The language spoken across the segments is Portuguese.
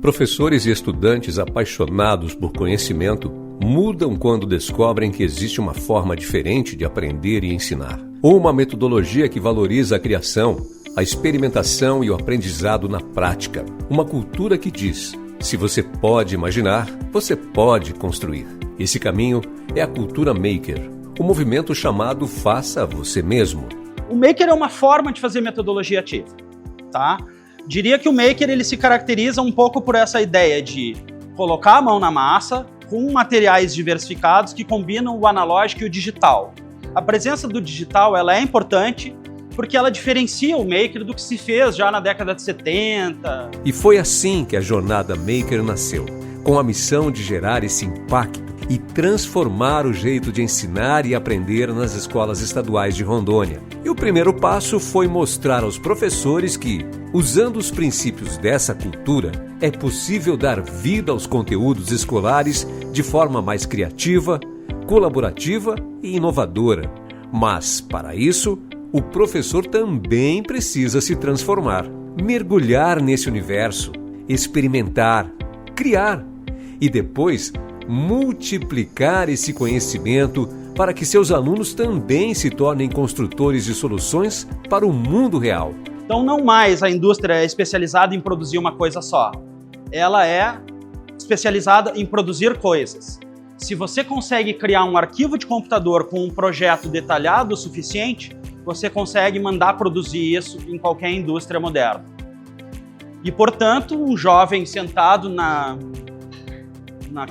Professores e estudantes apaixonados por conhecimento mudam quando descobrem que existe uma forma diferente de aprender e ensinar. Uma metodologia que valoriza a criação, a experimentação e o aprendizado na prática. Uma cultura que diz: se você pode imaginar, você pode construir. Esse caminho é a cultura maker, o movimento chamado Faça Você Mesmo. O maker é uma forma de fazer metodologia ativa, tá? Diria que o maker ele se caracteriza um pouco por essa ideia de colocar a mão na massa com materiais diversificados que combinam o analógico e o digital. A presença do digital ela é importante porque ela diferencia o maker do que se fez já na década de 70. E foi assim que a jornada Maker nasceu, com a missão de gerar esse impacto e transformar o jeito de ensinar e aprender nas escolas estaduais de Rondônia. E o primeiro passo foi mostrar aos professores que, usando os princípios dessa cultura, é possível dar vida aos conteúdos escolares de forma mais criativa, colaborativa e inovadora. Mas, para isso, o professor também precisa se transformar, mergulhar nesse universo, experimentar, criar e depois multiplicar esse conhecimento para que seus alunos também se tornem construtores de soluções para o mundo real. Então não mais a indústria é especializada em produzir uma coisa só. Ela é especializada em produzir coisas. Se você consegue criar um arquivo de computador com um projeto detalhado o suficiente, você consegue mandar produzir isso em qualquer indústria moderna. E, portanto, um jovem sentado na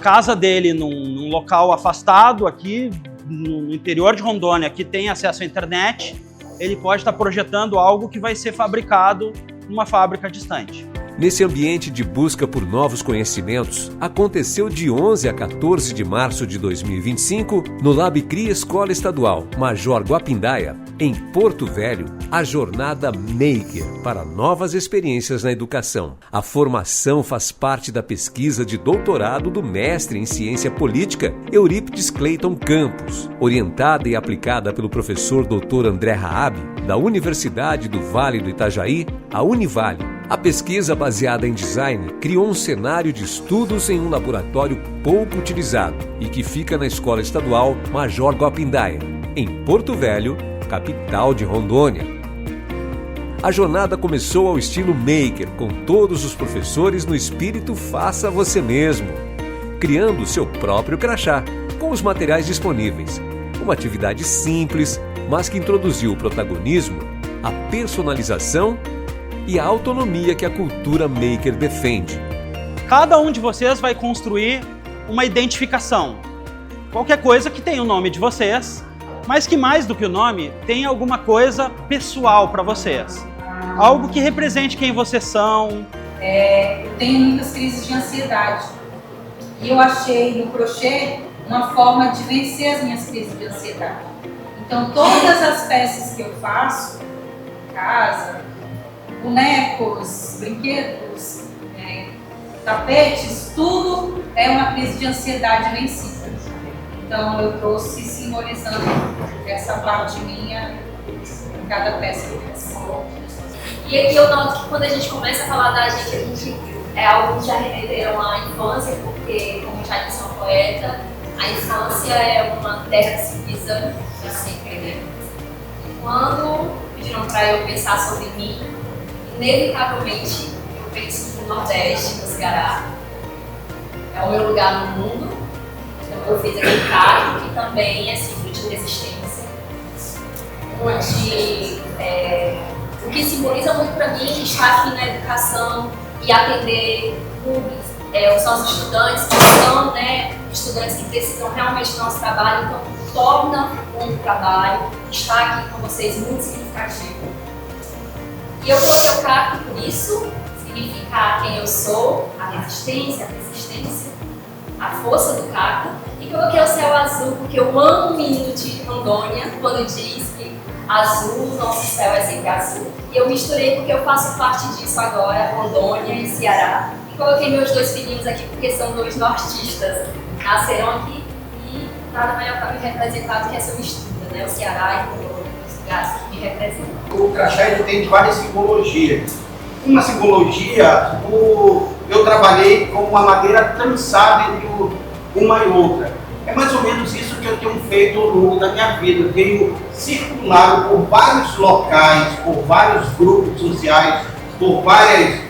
casa dele, num local afastado aqui, no interior de Rondônia, que tem acesso à internet, ele pode estar projetando algo que vai ser fabricado numa fábrica distante. Nesse ambiente de busca por novos conhecimentos, aconteceu de 11 a 14 de março de 2025, no LabCri Escola Estadual Major Guapindaia, em Porto Velho, a jornada Maker para novas experiências na educação. A formação faz parte da pesquisa de doutorado do mestre em ciência política, Eurípides Cleiton Campos, orientada e aplicada pelo professor Dr. André Raab, da Universidade do Vale do Itajaí, a Univale. A pesquisa, baseada em design, criou um cenário de estudos em um laboratório pouco utilizado e que fica na Escola Estadual Major Guapindaia, em Porto Velho, capital de Rondônia. A jornada começou ao estilo Maker, com todos os professores no espírito Faça Você Mesmo, criando seu próprio crachá, com os materiais disponíveis. Uma atividade simples, mas que introduziu o protagonismo, a personalização e a autonomia que a cultura Maker defende. Cada um de vocês vai construir uma identificação. Qualquer coisa que tenha o nome de vocês, mas que mais do que o nome, tenha alguma coisa pessoal para vocês. Algo que represente quem vocês são. Eu tenho muitas crises de ansiedade. E eu achei no crochê uma forma de vencer as minhas crises de ansiedade. Então todas as peças que eu faço, casa, bonecos, brinquedos, tapetes, tudo é uma crise de ansiedade vencida. Então eu trouxe simbolizando essa parte minha em cada peça que eu faço. E aqui eu noto que quando a gente começa a falar da gente, a gente é algo que já remeteram à infância, porque, como já disse uma poeta, a infância é uma terra que se pisa para sempre, né? Quando pediram para eu pensar sobre mim, inevitavelmente eu penso no Nordeste, no Ceará. É o meu lugar no mundo. Então eu fiz aquele carro que também é símbolo de resistência. Onde o que simboliza muito para mim é estar aqui na educação e atender públicos. São os estudantes que são, estudantes que precisam realmente do nosso trabalho, então torna um trabalho estar aqui com vocês muito significativo. E eu coloquei o cacto por isso, significar quem eu sou, a resistência, a persistência, a força do cacto. E coloquei o céu azul, porque eu amo o menino de Rondônia, quando diz que azul, nosso céu é sempre azul. E eu misturei porque eu faço parte disso agora, Rondônia e Ceará. E coloquei meus dois filhinhos aqui porque são dois nortistas, nasceram aqui e nada melhor para me representar do que essa mistura, né? O Ceará e Rondônia, os lugares que me representam. O crachá ele tem várias simbologias. Uma simbologia, o eu trabalhei com uma madeira trançada entre uma e outra. É mais ou menos isso que eu tenho feito ao longo da minha vida. Eu tenho circulado por vários locais, por vários grupos sociais, por vários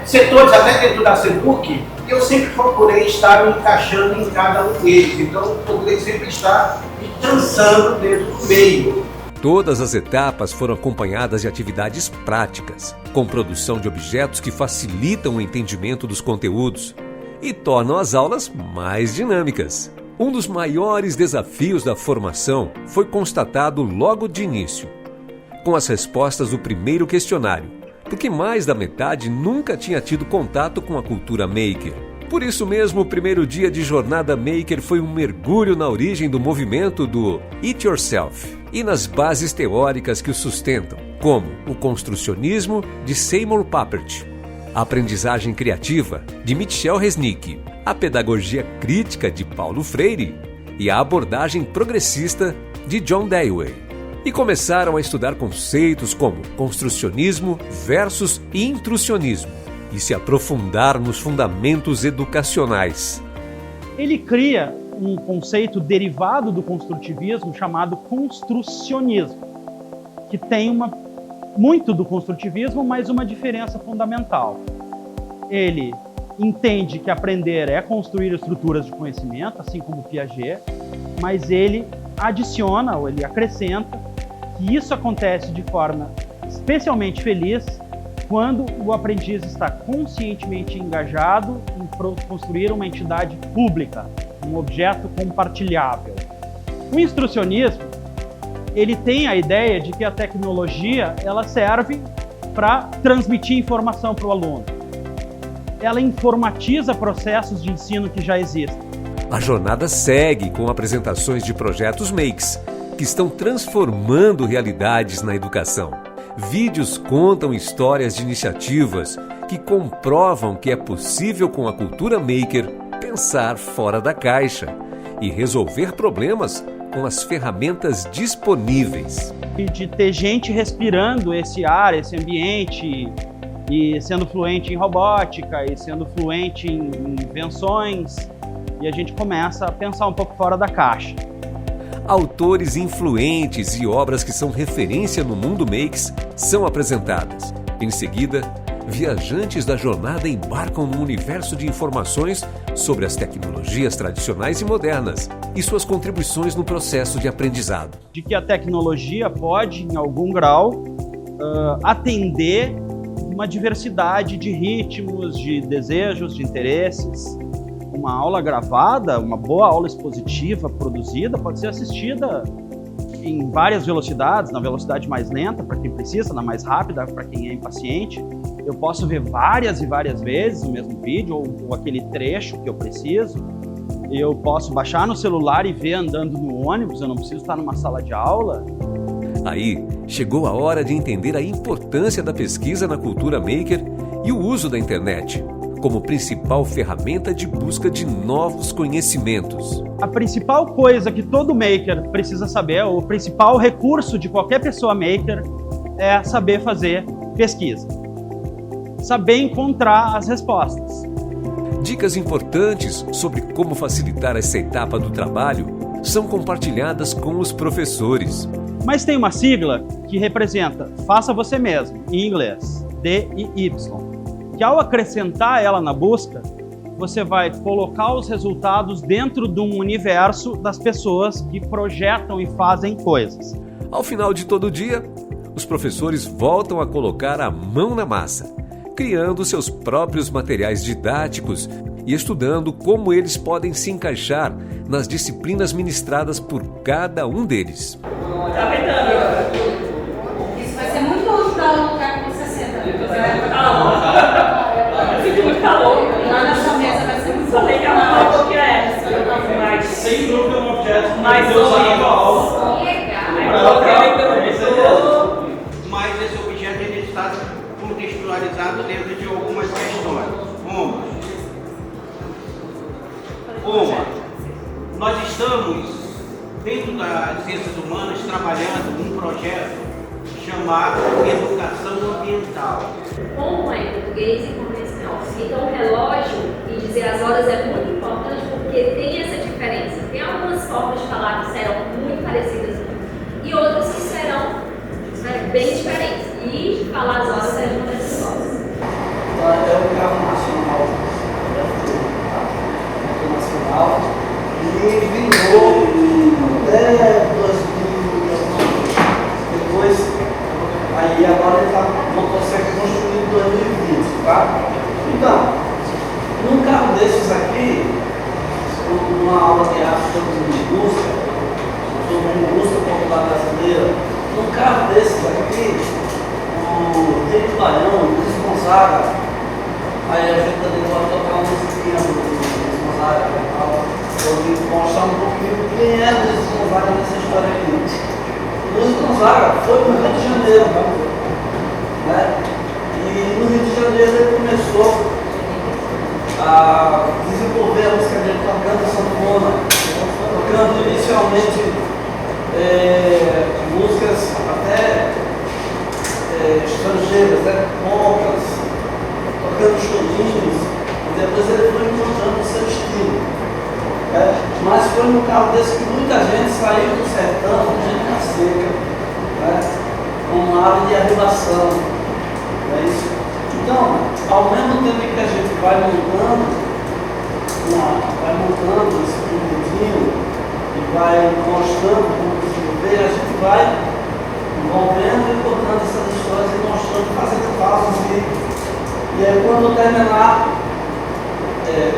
setores, até dentro da CEPUC, e eu sempre procurei estar me encaixando em cada um deles. Então, eu procurei sempre estar me trançando dentro do meio. Todas as etapas foram acompanhadas de atividades práticas, com produção de objetos que facilitam o entendimento dos conteúdos e tornam as aulas mais dinâmicas. Um dos maiores desafios da formação foi constatado logo de início, com as respostas do primeiro questionário, porque mais da metade nunca tinha tido contato com a cultura maker. Por isso mesmo, o primeiro dia de Jornada Maker foi um mergulho na origem do movimento do It Yourself e nas bases teóricas que o sustentam, como o construcionismo de Seymour Papert, a aprendizagem criativa de Michel Resnick, a pedagogia crítica de Paulo Freire e a abordagem progressista de John Dewey. E começaram a estudar conceitos como construcionismo versus intrusionismo e se aprofundar nos fundamentos educacionais. Ele cria um conceito derivado do construtivismo chamado construcionismo, que tem muito do construtivismo, mas uma diferença fundamental. Ele entende que aprender é construir estruturas de conhecimento, assim como Piaget, mas ele adiciona, ou ele acrescenta, que isso acontece de forma especialmente feliz quando o aprendiz está conscientemente engajado em construir uma entidade pública, um objeto compartilhável. O instrucionismo, ele tem a ideia de que a tecnologia ela serve para transmitir informação para o aluno. Ela informatiza processos de ensino que já existem. A jornada segue com apresentações de projetos makes, que estão transformando realidades na educação. Vídeos contam histórias de iniciativas que comprovam que é possível, com a cultura maker, pensar fora da caixa e resolver problemas com as ferramentas disponíveis. De ter gente respirando esse ar, esse ambiente, e sendo fluente em robótica, e sendo fluente em invenções, e a gente começa a pensar um pouco fora da caixa. Autores influentes e obras que são referência no mundo makes são apresentadas. Em seguida, viajantes da jornada embarcam num universo de informações sobre as tecnologias tradicionais e modernas e suas contribuições no processo de aprendizado. De que a tecnologia pode, em algum grau, atender uma diversidade de ritmos, de desejos, de interesses. Uma aula gravada, uma boa aula expositiva produzida pode ser assistida em várias velocidades, na velocidade mais lenta para quem precisa, na mais rápida para quem é impaciente. Eu posso ver várias e várias vezes o mesmo vídeo ou aquele trecho que eu preciso. Eu posso baixar no celular e ver andando no ônibus, eu não preciso estar numa sala de aula. Aí, chegou a hora de entender a importância da pesquisa na cultura maker e o uso da internet como principal ferramenta de busca de novos conhecimentos. A principal coisa que todo maker precisa saber, o principal recurso de qualquer pessoa maker, é saber fazer pesquisa. Saber encontrar as respostas. Dicas importantes sobre como facilitar essa etapa do trabalho são compartilhadas com os professores. Mas tem uma sigla que representa Faça Você Mesmo, em inglês, DIY. Que ao acrescentar ela na busca, você vai colocar os resultados dentro de um universo das pessoas que projetam e fazem coisas. Ao final de todo dia, os professores voltam a colocar a mão na massa, criando seus próprios materiais didáticos e estudando como eles podem se encaixar nas disciplinas ministradas por cada um deles. Isso vai ser muito útil para o lugar que você senta. Lá na sua mesa vai ser muito. Só tem que arrumar um pouquinho essa. Mas Sem dúvida é um objeto mais ou menos. Mas esse objeto ele está contextualizado dentro de algumas questões. Uma, nós estamos, dentro das ciências humanas, trabalhando um projeto chamado Educação Ambiental. Como é português e convencional? Então, o relógio e dizer as horas é muito importante porque tem essa diferença. Tem algumas formas de falar que serão muito parecidas e outras que serão bem diferentes. E falar as horas é uma dessas formas. É um carro nacional, internacional, e vingou até 2000, depois, aí agora ele voltou a ser construído em 2020, tá? Então, num carro desses aqui, numa aula de arte de busca, sobre busca popular brasileira, num carro desses aqui, o Rei do Baião, o Luiz Gonzaga, aí a gente também pode tocar uma musiquinha do Luiz Gonzaga e tal, para mostrar um pouquinho quem é o Luiz Gonzaga nessa história aqui. O Luiz Gonzaga foi para o Rio de Janeiro, né? E no Rio de Janeiro ele começou a desenvolver a música dele tocando sanfona, tocando inicialmente músicas até estrangeiras, né? Polcas, tocando chorinhos, e depois ele foi encontrando o seu estilo. Mas foi no carro desse que muita gente saiu do sertão, gente na seca, né? Com uma área de arribação. É isso. Então, ao mesmo tempo que a gente vai montando esse produtinho e vai mostrando como desenvolver, a gente vai envolvendo e contando essas histórias e mostrando, fazendo pausas e aí quando terminar,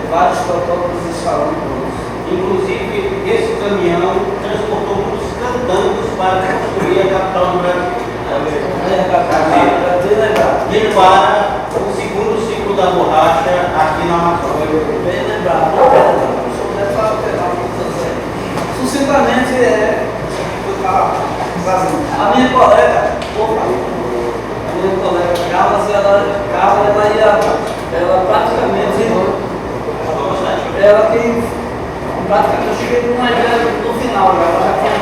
vários fotógrafos estarão prontos. Inclusive, esse caminhão transportou muitos cantangos para construir a capital do Brasil. E para o segundo ciclo da borracha aqui na Amazônia. Bem lembrado. Sucintamente a minha colega, Carla, ela praticamente, eu cheguei com uma ideia no final, ela já tinha,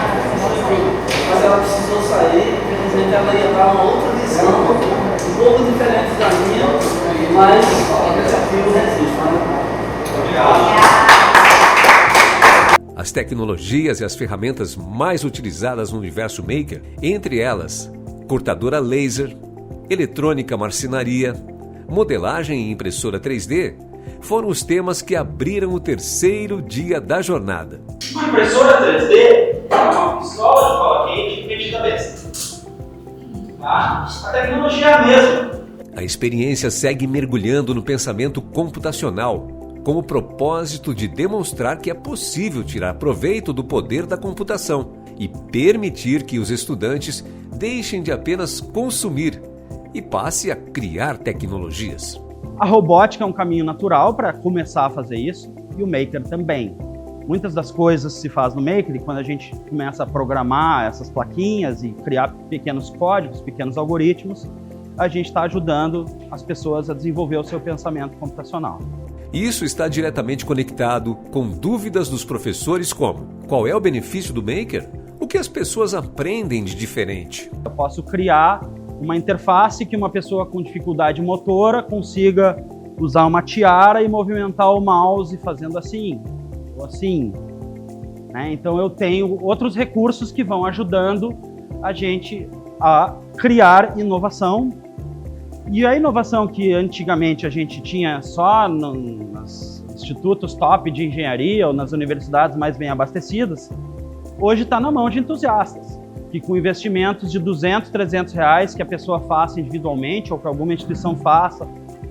mas ela precisou sair, infelizmente ela ia dar uma outra visão, um pouco diferente da minha, mas o desafio resiste, né? Obrigado. As tecnologias e as ferramentas mais utilizadas no universo Maker, entre elas, cortadora laser, eletrônica marcenaria, modelagem e impressora 3D, foram os temas que abriram o terceiro dia da jornada. Uma impressora 3D é uma pistola de cola quente metida à besta. Tá? A tecnologia é a mesma. A experiência segue mergulhando no pensamento computacional, com o propósito de demonstrar que é possível tirar proveito do poder da computação e permitir que os estudantes deixem de apenas consumir e passe a criar tecnologias. A robótica é um caminho natural para começar a fazer isso, e o Maker também. Muitas das coisas se faz no Maker, e quando a gente começa a programar essas plaquinhas e criar pequenos códigos, pequenos algoritmos, a gente está ajudando as pessoas a desenvolver o seu pensamento computacional. Isso está diretamente conectado com dúvidas dos professores como: qual é o benefício do Maker? O que as pessoas aprendem de diferente? Eu posso criar uma interface que uma pessoa com dificuldade motora consiga usar uma tiara e movimentar o mouse fazendo assim, ou assim. Né? Então eu tenho outros recursos que vão ajudando a gente a criar inovação. E a inovação que antigamente a gente tinha só nos institutos top de engenharia ou nas universidades mais bem abastecidas, hoje está na mão de entusiastas, que com investimentos de R$200, R$300 que a pessoa faça individualmente, ou que alguma instituição faça,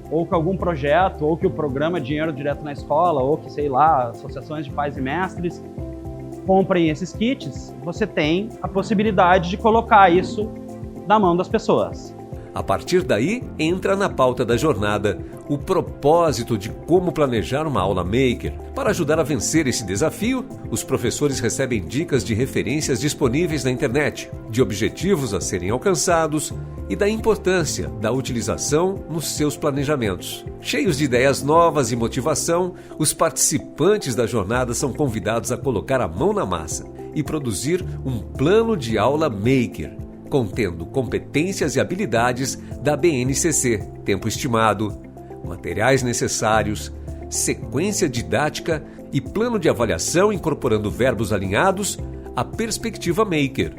ou que algum projeto, ou que o programa Dinheiro Direto na Escola, ou que, sei lá, associações de pais e mestres comprem esses kits, você tem a possibilidade de colocar isso na mão das pessoas. A partir daí, entra na pauta da jornada o propósito de como planejar uma aula Maker. Para ajudar a vencer esse desafio, os professores recebem dicas de referências disponíveis na internet, de objetivos a serem alcançados e da importância da utilização nos seus planejamentos. Cheios de ideias novas e motivação, os participantes da jornada são convidados a colocar a mão na massa e produzir um plano de aula Maker, contendo competências e habilidades da BNCC, tempo estimado, materiais necessários, sequência didática e plano de avaliação incorporando verbos alinhados à perspectiva Maker,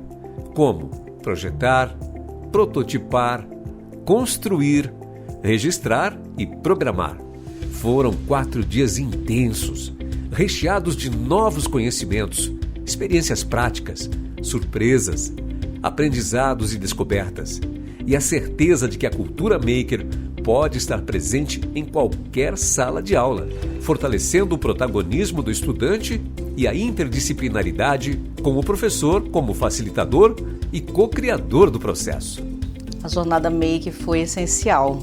como projetar, prototipar, construir, registrar e programar. Foram 4 dias intensos, recheados de novos conhecimentos, experiências práticas, surpresas, aprendizados e descobertas, e a certeza de que a cultura maker pode estar presente em qualquer sala de aula, fortalecendo o protagonismo do estudante e a interdisciplinaridade com o professor como facilitador e co-criador do processo. A jornada Maker foi essencial,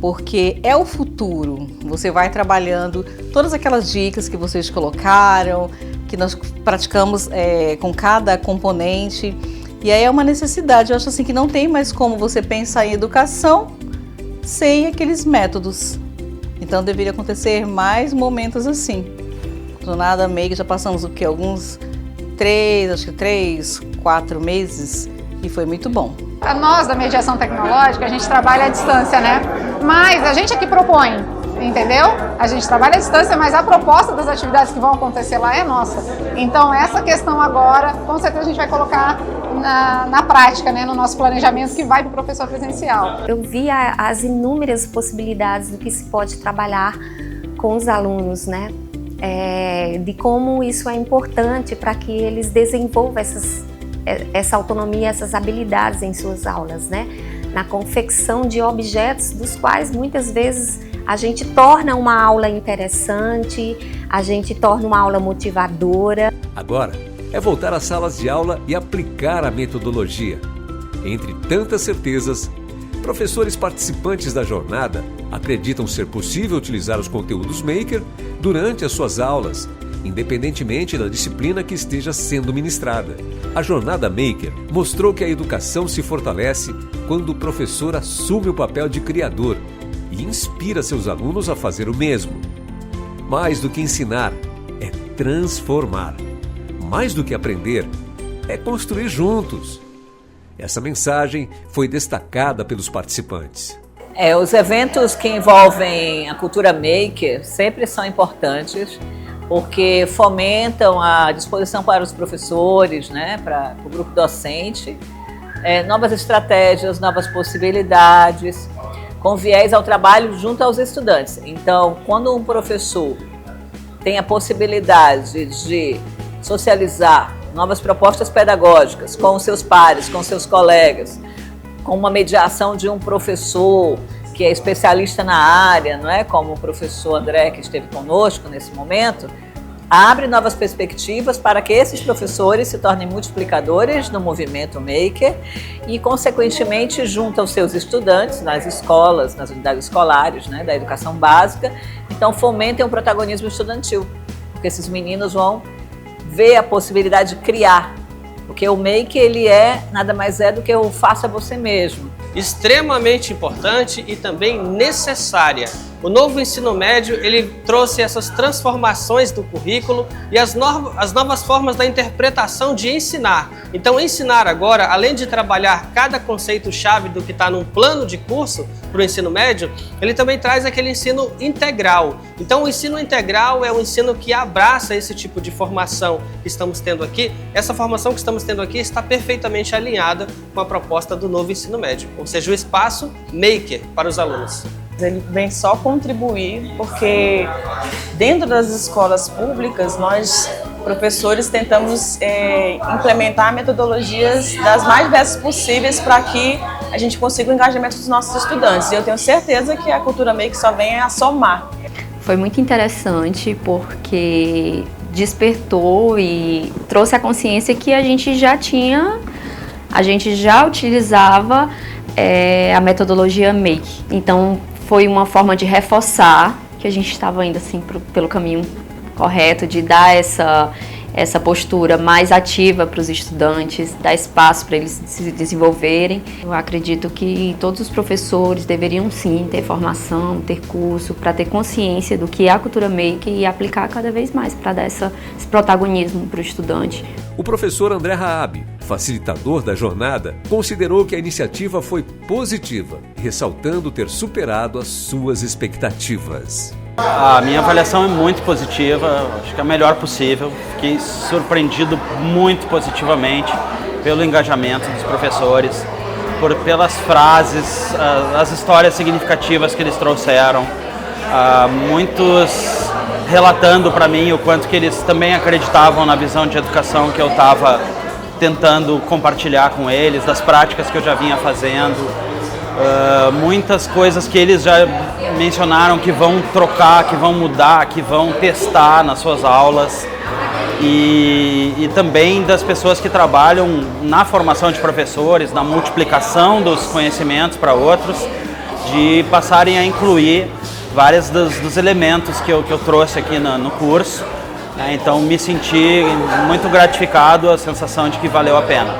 porque é o futuro. Você vai trabalhando todas aquelas dicas que vocês colocaram, que nós praticamos com cada componente, e aí é uma necessidade. Eu acho assim que não tem mais como você pensar em educação sem aqueles métodos. Então deveria acontecer mais momentos assim. Jornada Maker, já passamos o quê? Alguns 3, 4 meses, e foi muito bom. Nós, da mediação tecnológica, a gente trabalha à distância, né? Mas a gente é que propõe, entendeu? A gente trabalha à distância, mas a proposta das atividades que vão acontecer lá é nossa. Então, essa questão agora, com certeza a gente vai colocar na prática, né? No nosso planejamento, que vai para o professor presencial. Eu vi as inúmeras possibilidades do que se pode trabalhar com os alunos, né? De como isso é importante para que eles desenvolvam essa autonomia, essas habilidades em suas aulas, né? Na confecção de objetos dos quais muitas vezes a gente torna uma aula interessante, a gente torna uma aula motivadora. Agora é voltar às salas de aula e aplicar a metodologia. Entre tantas certezas, professores participantes da jornada acreditam ser possível utilizar os conteúdos Maker durante as suas aulas, independentemente da disciplina que esteja sendo ministrada. A jornada Maker mostrou que a educação se fortalece quando o professor assume o papel de criador e inspira seus alunos a fazer o mesmo. Mais do que ensinar, é transformar. Mais do que aprender, é construir juntos. Essa mensagem foi destacada pelos participantes. Os eventos que envolvem a cultura maker sempre são importantes, porque fomentam a disposição para os professores, né, para o grupo docente, novas estratégias, novas possibilidades, com viés ao trabalho junto aos estudantes. Então, quando um professor tem a possibilidade de socializar novas propostas pedagógicas com os seus pares, com seus colegas, com uma mediação de um professor que é especialista na área, não é? Como o professor André, que esteve conosco nesse momento, abre novas perspectivas para que esses professores se tornem multiplicadores no movimento Maker e, consequentemente, junto aos seus estudantes nas escolas, nas unidades escolares, né, da educação básica, então fomentem o protagonismo estudantil, porque esses meninos vão ver a possibilidade de criar, porque o Maker, ele nada mais é do que o faça você mesmo. Extremamente importante e também necessária. O novo ensino médio, ele trouxe essas transformações do currículo e as novas formas da interpretação de ensinar. Então, ensinar agora, além de trabalhar cada conceito-chave do que está num plano de curso para o ensino médio, ele também traz aquele ensino integral. Então, o ensino integral é um ensino que abraça esse tipo de formação que estamos tendo aqui. Essa formação que estamos tendo aqui está perfeitamente alinhada com a proposta do novo ensino médio, ou seja, o espaço Maker para os alunos. Ele vem só contribuir, porque dentro das escolas públicas, nós, professores, tentamos implementar metodologias das mais diversas possíveis para que a gente consiga o engajamento dos nossos estudantes. E eu tenho certeza que a cultura Maker só vem a somar. Foi muito interessante porque despertou e trouxe a consciência que a gente já utilizava a metodologia Maker. Então, foi uma forma de reforçar que a gente estava indo assim pelo caminho correto, de dar essa postura mais ativa para os estudantes, dar espaço para eles se desenvolverem. Eu acredito que todos os professores deveriam sim ter formação, ter curso, para ter consciência do que é a cultura Maker e aplicar cada vez mais para dar esse protagonismo para o estudante. O professor André Raab facilitador da jornada, considerou que a iniciativa foi positiva, ressaltando ter superado as suas expectativas. A minha avaliação é muito positiva, acho que é a melhor possível. Fiquei surpreendido muito positivamente pelo engajamento dos professores, pelas frases, as histórias significativas que eles trouxeram, muitos relatando para mim o quanto que eles também acreditavam na visão de educação que eu estava tentando compartilhar com eles, das práticas que eu já vinha fazendo, muitas coisas que eles já mencionaram que vão trocar, que vão mudar, que vão testar nas suas aulas, e também das pessoas que trabalham na formação de professores, na multiplicação dos conhecimentos para outros, de passarem a incluir vários dos elementos que eu trouxe aqui no curso. Então me senti muito gratificado, a sensação de que valeu a pena.